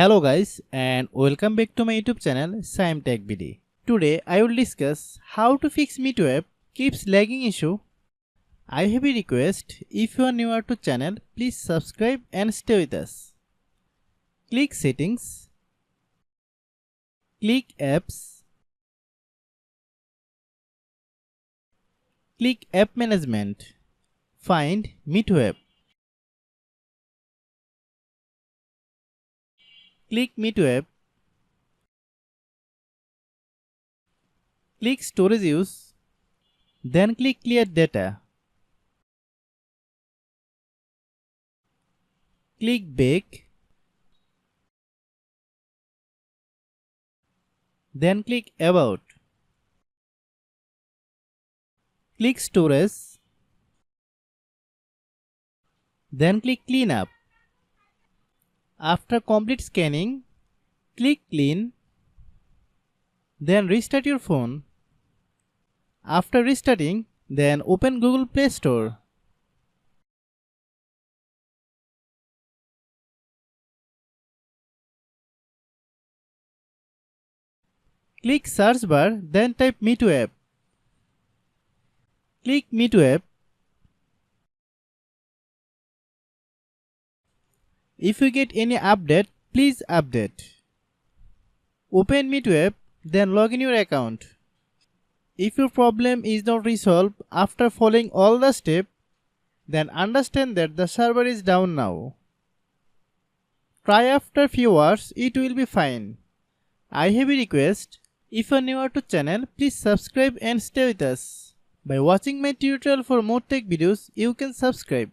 Hello guys and welcome back to my YouTube channel Shaem Tech BD. Today I will discuss how to fix MEETO app keeps lagging issue. I have a request, if you are newer to channel, please subscribe and stay with us. Click settings, click apps, click app management, find MEETO app. Click MEETO app, click storage use, then click clear data. Click back, then click about. Click storage, then click clean up. After complete scanning, click clean, then restart your phone. After restarting, then open Google Play Store. Click search bar, then type MEETO app. Click MEETO app. If you get any update, please update. Open MEETO app, then log in your account. If your problem is not resolved after following all the steps, then understand that the server is down now. Try after few hours, it will be fine. I have a request, if you are newer to channel, please subscribe and stay with us. By watching my tutorial for more tech videos, you can subscribe.